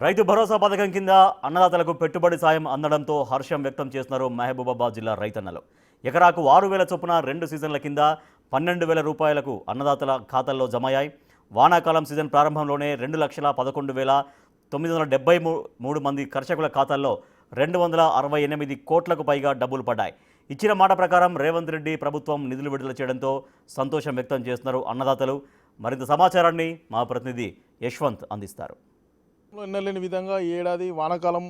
రైతు భరోసా పథకం కింద అన్నదాతలకు పెట్టుబడి సాయం అందడంతో హర్షం వ్యక్తం చేస్తున్నారు మహబూబాబాద్ జిల్లా రైతన్నలు. ఎకరాకు 6,000 చొప్పున 2 సీజన్ల కింద 12,000 రూపాయలకు అన్నదాతల ఖాతాల్లో జమయ్యాయి. వానాకాలం సీజన్ ప్రారంభంలోనే 2,11,973 మంది కర్షకుల ఖాతాల్లో 268 కోట్లకు పైగా డబ్బులు పడ్డాయి. ఇచ్చిన మాట ప్రకారం రేవంత్ రెడ్డి ప్రభుత్వం నిధులు విడుదల చేయడంతో సంతోషం వ్యక్తం చేస్తున్నారు అన్నదాతలు. మరింత సమాచారాన్ని మా ప్రతినిధి యశ్వంత్ అందిస్తారు. ఎన్నలేని విధంగా ఈ ఏడాది వానాకాలం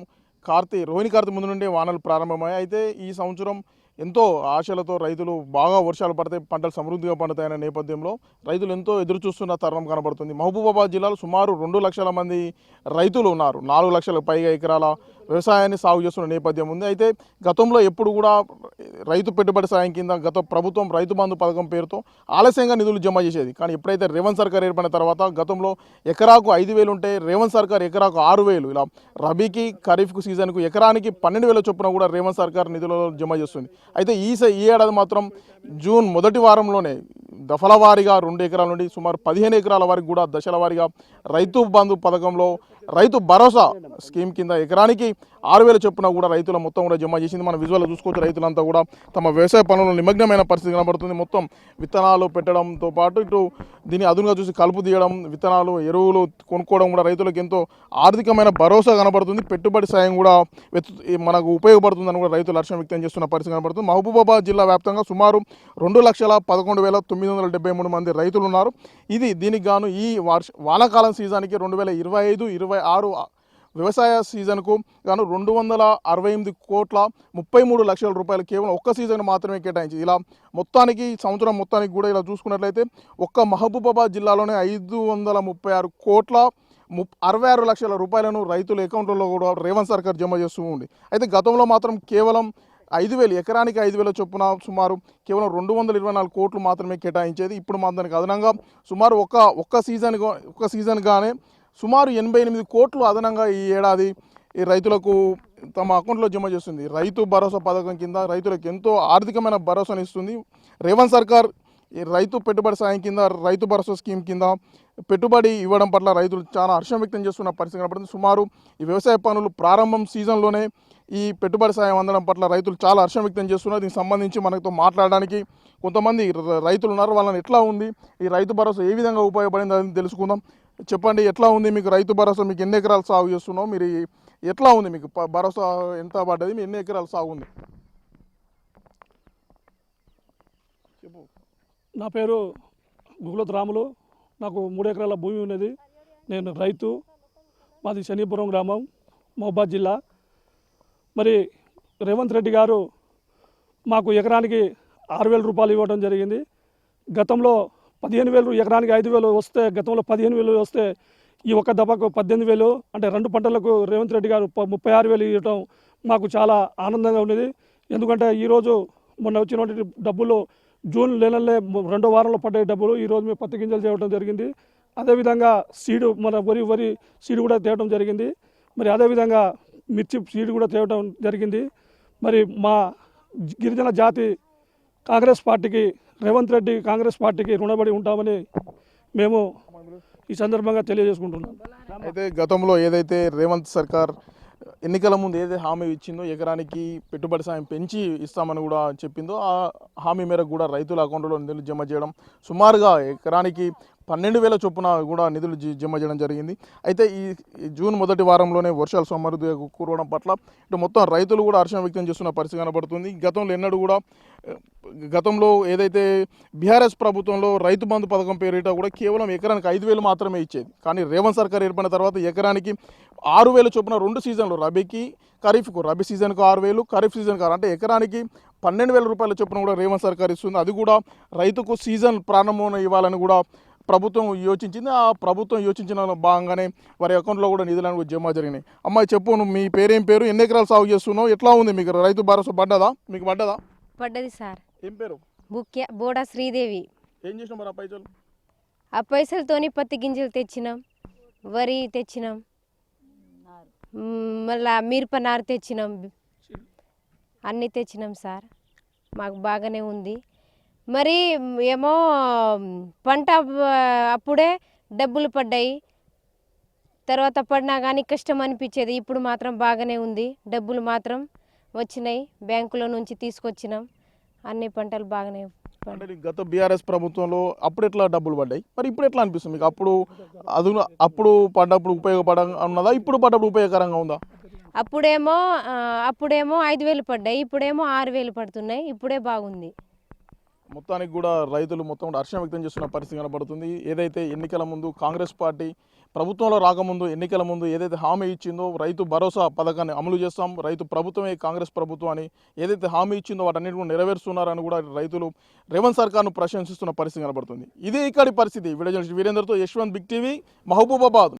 రోహిణి కార్తీ ముందు నుండే వానలు ప్రారంభమయ్యాయి. అయితే ఈ సంవత్సరం ఎంతో ఆశలతో రైతులు బాగా వర్షాలు పడితే పంటలు సమృద్ధిగా పండుతాయన్న నేపథ్యంలో రైతులు ఎంతో ఎదురు చూస్తున్న తరుణం కనబడుతుంది. మహబూబాబాద్ జిల్లాలో సుమారు 2 లక్షల మంది రైతులు ఉన్నారు. 4 లక్షలకు పైగా ఎకరాల వ్యవసాయాన్ని సాగు చేస్తున్న నేపథ్యం ఉంది. అయితే గతంలో ఎప్పుడు కూడా రైతు పెట్టుబడి సాయం కింద గత ప్రభుత్వం రైతు బంధు పథకం పేరుతో ఆలస్యంగా నిధులు జమ చేసేది. కానీ ఎప్పుడైతే రేవంత్ సర్కార్ ఏర్పడిన తర్వాత గతంలో ఎకరాకు 5,000 ఉంటే రేవంత్ సర్కార్ ఎకరాకు 6,000, ఇలా రబీకి ఖరీఫ్కు సీజన్కు ఎకరానికి 12,000 చొప్పున కూడా రేవంత్ సర్కార్ నిధులు జమ చేస్తుంది. అయితే ఈ ఏడాది మాత్రం జూన్ మొదటి వారంలోనే దఫల వారీగా 2 ఎకరాల నుండి సుమారు 15 ఎకరాల వరకు కూడా దశల వారీగా రైతు బంధు పథకంలో రైతు భరోసా స్కీమ్ కింద ఎకరానికి 6,000 చొప్పున కూడా రైతుల మొత్తం కూడా జమ చేసింది. మన విజువల్లో చూసుకోవచ్చు. రైతులంతా కూడా తమ వ్యవసాయ పనుల్లో నిమగ్నమైన పరిస్థితి కనబడుతుంది. మొత్తం విత్తనాలు పెట్టడంతో పాటు ఇటు దీన్ని అదునుగా చూసి కలుపు తీయడం, విత్తనాలు ఎరువులు కొనుక్కోవడం కూడా రైతులకు ఎంతో ఆర్థికమైన భరోసా కనబడుతుంది. పెట్టుబడి సాయం కూడా మనకు ఉపయోగపడుతుందని కూడా రైతులు హర్షం వ్యక్తం చేస్తున్న పరిస్థితి కనబడుతుంది. మహబూబాబాద్ జిల్లా వ్యాప్తంగా సుమారు 2,11,973 మంది రైతులు ఉన్నారు. దీనికి గాను ఈ వానాకాలం సీజన్కి 2025-26 వ్యవసాయ సీజన్కు గాను 268 కోట్ల 33 లక్షల రూపాయలు కేవలం ఒక్క సీజన్ మాత్రమే కేటాయించి, ఇలా మొత్తానికి సంవత్సరం మొత్తానికి కూడా ఇలా చూసుకున్నట్లయితే ఒక్క మహబూబాబాద్ జిల్లాలోనే 536 కోట్ల 66 లక్షల రూపాయలను రైతుల అకౌంట్లలో కూడా రేవంత్ సర్కార్ జమ చేస్తూ ఉంది. అయితే గతంలో మాత్రం కేవలం 5,000 ఎకరానికి 5,000 చొప్పున సుమారు కేవలం 224 కోట్లు మాత్రమే కేటాయించేది. ఇప్పుడు దానికి అదనంగా సుమారు ఒక్క సీజన్గానే సుమారు 88 కోట్లు అదనంగా ఈ ఏడాది ఈ రైతులకు తమ అకౌంట్లో జమ చేస్తుంది. రైతు భరోసా పథకం కింద రైతులకు ఎంతో ఆర్థికమైన భరోసాను ఇస్తుంది రేవంత్ సర్కార్. ఈ రైతు పెట్టుబడి సాయం కింద రైతు భరోసా స్కీమ్ కింద పెట్టుబడి ఇవ్వడం పట్ల రైతులు చాలా హర్షం వ్యక్తం చేస్తున్న పరిస్థితి కనబడుతుంది. సుమారు ఈ వ్యవసాయ పనులు ప్రారంభం సీజన్లోనే ఈ పెట్టుబడి సాయం అందడం పట్ల రైతులు చాలా హర్షం వ్యక్తం చేస్తున్నారు. దీనికి సంబంధించి మనతో మాట్లాడడానికి కొంతమంది రైతులు ఉన్నారు. వాళ్ళని ఎట్లా ఉంది ఈ రైతు భరోసా ఏ విధంగా ఉపయోగపడింది అని తెలుసుకుందాం. చెప్పండి, ఎట్లా ఉంది మీకు రైతు భరోసా? మీకు ఎన్ని ఎకరాలు సాగు చేస్తున్నావు? మీరు ఎట్లా ఉంది? మీకు భరోసా ఎంత పడ్డది? మీ ఎన్ని ఎకరాలు సాగు ఉంది? చెప్పు. నా పేరు గుగులత్ రాములు. నాకు 3 ఎకరాల భూమి ఉన్నది. నేను రైతు. మాది శనిపురం గ్రామం, మహబూబాబాద్ జిల్లా. మరి రేవంత్ రెడ్డి గారు మాకు ఎకరానికి 6,000 రూపాయలు ఇవ్వడం జరిగింది. గతంలో 15,000, ఎకరానికి 5,000 వస్తే, గతంలో 15,000 వస్తే ఈ ఒక్క దఫాకు 18,000, అంటే 2 పంటలకు రేవంత్ రెడ్డి గారు 36,000 ఇవ్వడం మాకు చాలా ఆనందంగా ఉన్నది. ఎందుకంటే ఈరోజు మొన్న వచ్చినటువంటి డబ్బులు జూన్ నెలలే 2వ వారంలో పడ్డ డబ్బులు ఈరోజు మేము పత్తి గింజలు తేవడం జరిగింది. అదేవిధంగా సీడు, మన వరి సీడు కూడా తేవడం జరిగింది. మరి అదేవిధంగా మిర్చి సీడు కూడా తేవడం జరిగింది. మరి మా గిరిజన జాతి కాంగ్రెస్ పార్టీకి, రేవంత్ రెడ్డి కాంగ్రెస్ పార్టీకి రుణపడి ఉంటామని మేము ఈ సందర్భంగా తెలియజేసుకుంటున్నాం. అయితే గతంలో ఏదైతే రేవంత్ సర్కార్ ఎన్నికల ముందు ఏదైతే హామీ ఇచ్చిందో ఎకరానికి పెట్టుబడి సాయం పెంచి ఇస్తామని కూడా చెప్పిందో, ఆ హామీ మేరకు కూడా రైతుల అకౌంట్లో నిధులు జమ చేయడం, సుమారుగా ఎకరానికి 12,000 చొప్పున కూడా నిధులు జమ చేయడం జరిగింది. అయితే ఈ జూన్ మొదటి వారంలోనే వర్షాలు సమృద్ధిగా కురవడం పట్ల ఇటు మొత్తం రైతులు కూడా హర్షం వ్యక్తం చేస్తున్న పరిస్థితి కనబడుతుంది. గతంలో ఏదైతే బీఆర్ఎస్ ప్రభుత్వంలో రైతు బంధు పథకం పేరిట కూడా కేవలం ఎకరానికి 5,000 మాత్రమే ఇచ్చేది. కానీ రేవంత్ సర్కార్ ఏర్పడిన తర్వాత ఎకరానికి 6,000 చొప్పున 2 సీజన్లు, రబీకి ఖరీఫ్కు, రబీ సీజన్కు 6,000, ఖరీఫ్ సీజన్కు అంటే ఎకరానికి 12,000 రూపాయల చొప్పున కూడా రేవంత్ సర్కార్ ఇస్తుంది. అది కూడా రైతుకు సీజన్ ప్రారంభం ఇవ్వాలని కూడా ప్రభుత్వం యోచించింది. ఆ ప్రభుత్వం యోచించిన భాగంగానే వారి అకౌంట్లో కూడా నిధులను జమ జరిగినాయి. అమ్మాయి చెప్పు, మీ పేరేం పేరు, ఎన్ని ఎకరాలు సాగు చేస్తున్నావు, ఎట్లా ఉంది మీకు రైతు భరోసా మీకు పడ్డదా? పడ్డది సార్. ఏం పేరు? బోడా శ్రీదేవి. ఏం చేసినాం మరి ఆ పైసలతోని పత్తి గింజలు తెచ్చినాం, వరి తెచ్చినాం, మళ్ళా మిరప నారు తెచ్చినాం, అన్నీ తెచ్చినాం సార్. మాకు బాగానే ఉంది. మరి ఏమో పంట అప్పుడే డబ్బులు పడ్డాయి. తర్వాత పడినా కానీ కష్టం అనిపించేది. ఇప్పుడు మాత్రం బాగానే ఉంది. డబ్బులు మాత్రం వచ్చినాయి, బ్యాంకులో నుంచి తీసుకొచ్చినాం. అన్ని పంటలు బాగానే అంటే నీకు గత బీఆర్ఎస్ ప్రభుత్వంలో అప్పుడు ఎట్లా డబ్బులు పడ్డాయి, మరి ఇప్పుడు ఎట్లా అనిపిస్తుంది మీకు? అప్పుడు పడ్డప్పుడు ఉపయోగపడంగా ఉన్నదా, ఇప్పుడు పడ్డప్పుడు ఉపయోగకరంగా ఉందా? అప్పుడేమో 5,000 పడ్డాయి, ఇప్పుడేమో 6,000 పడుతున్నాయి. ఇప్పుడే బాగుంది. మొత్తానికి కూడా రైతులు మొత్తం కూడా హర్షం వ్యక్తం చేస్తున్న పరిస్థితి కనబడుతుంది. ఏదైతే ఎన్నికల ముందు కాంగ్రెస్ పార్టీ ప్రభుత్వంలో రాకముందు ఎన్నికల ముందు ఏదైతే హామీ ఇచ్చిందో రైతు భరోసా పథకాన్ని అమలు చేస్తాం, రైతు ప్రభుత్వమే కాంగ్రెస్ ప్రభుత్వం అని ఏదైతే హామీ ఇచ్చిందో వాటన్నిటి కూడా నెరవేరుస్తున్నారని కూడా రైతులు రేవంత్ సర్కార్ను ప్రశంసిస్తున్న పరిస్థితి కనబడుతుంది. ఇదే ఇక్కడి పరిస్థితి. వీడియో జర్నలిస్ట్ వీరేందర్తో యశ్వంత్, బిగ్ టీవీ, మహబూబాబాద్.